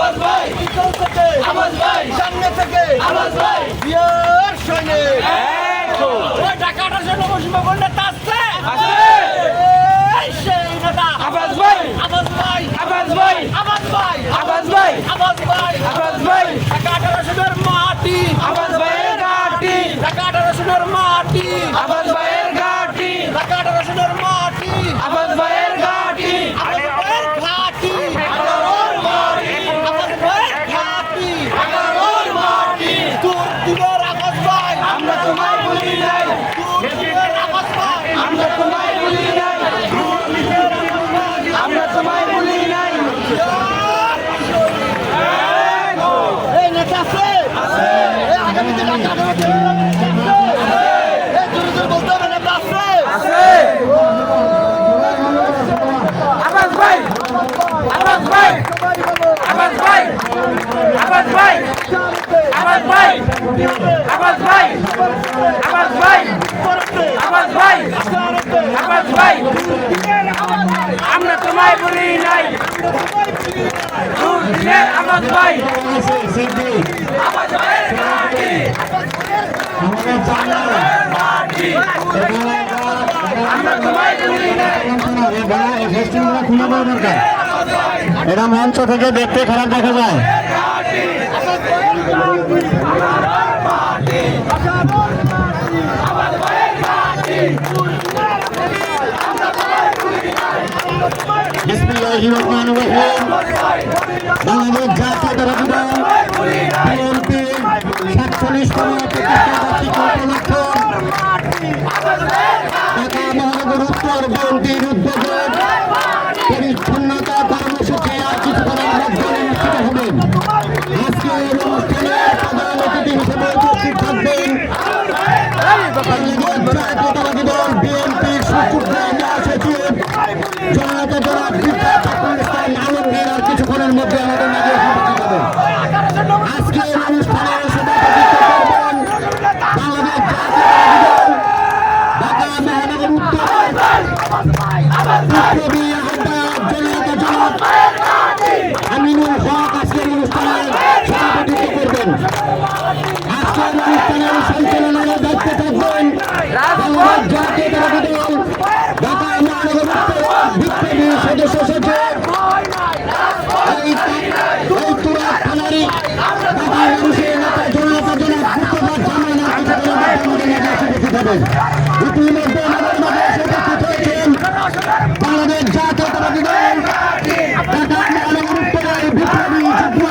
আবাস ভাই, পিছন থেকে আবাস ভাই, সামনে থেকে আবাস ভাই, বিয়ার সৈনিক ওই ঢাকাটার জন্য বসিবা বললে তাসছে আছে এই সেই নেতা আবাস ভাই, আবাস ভাই, আবাস ভাই, আবাস ভাই, আবাস ভাই, আবাস ভাই, আবাস ভাই, ঢাকাটার জন্য মাটি আবাস ভাইয়ের ঘাটি, ঢাকাটার জন্য মাটি আবাস ভাইয়ের ঘাটি, ঢাকাটার জন্য মাটি আবাস ভাইয়ের ঘাটি, আবাস ভাইয়ের ঘাটি, আগারোর মাটি আবাস ভাইয়ের ঘাটি, আগারোর মাটি তোর দিনের আবাস ভাই আমরা তোমায় ভুলি নাই, তোর দিনের আবাস ভাই আমরা তোমায় ভুলি নাই, আমরা তোমায় ভুলি নাই। এই নেতা আছে এই আগামীতে ঢাকা বলতে হবে নেতা আছে আবাস ভাই, আবাস ভাই, আবাস ভাই, আবাস ভাই, আবাস ভাই, আবাস ভাই, আবাস ভাই, আবাস ভাই, আবাস ভাই, আমরা তোমায় বলি নাই আবাস ভাই, আবাস ভাইয়ের ঘাটি, আমরা তোমায় বলি নাই। এটা মঞ্চ থেকে দেখতে খারাপ দেখা যায়। বাংলাদেশ জাতীয়তাবাদী দল বিএনপি ৪৭তম ঢাকা মহানগর উত্তর বিএনপির উদ্যোগে পরিচ্ছন্নতা কর্মসূচি আর কিছুক্ষণের মধ্যে অনুষ্ঠিত হবে। আজকে এই অনুষ্ঠানে প্রধান অতিথি হিসেবে উপস্থিত থাকবেন জাতীয়তাবাদী দল বিএনপির সুযোগ্য মহাসচিব জনতা জনাব ইসলাম আলমগীর আর কিছুক্ষণের মধ্যে আমাদের মাঝে উপস্থিত হবেন। আজকে এই অনুষ্ঠানে সভাপতিত্ব করবেন বাংলাদেশ জাতীয়তাবাদী দল ঢাকা মহানগর উত্তর বিপ্লবী আহ্বায়ক জনতা জনাব আমিনুল হক আজকের অনুষ্ঠানে সভাপতিত্ব করবেন। আজকের অনুষ্ঠানের সঞ্চালনার দায়িত্বে থাকবেন বাংলাদেশ জাতীয়তাবাদী দল ঢাকা মহানগর উত্তর বিপ্লবী সদস্য সচিব তুরাগ থানারি ঢাকা মানুষের নেতা জনতা জনাব মুস্তফা জামান উপস্থিত হবেন। ইতিমধ্যে আমাদের মাঝে উপস্থিত হয়েছেন বাংলাদেশ জাতীয়তাবাদী দল ঢাকা মহানগর উত্তরের বিপ্লবী যুগ্ম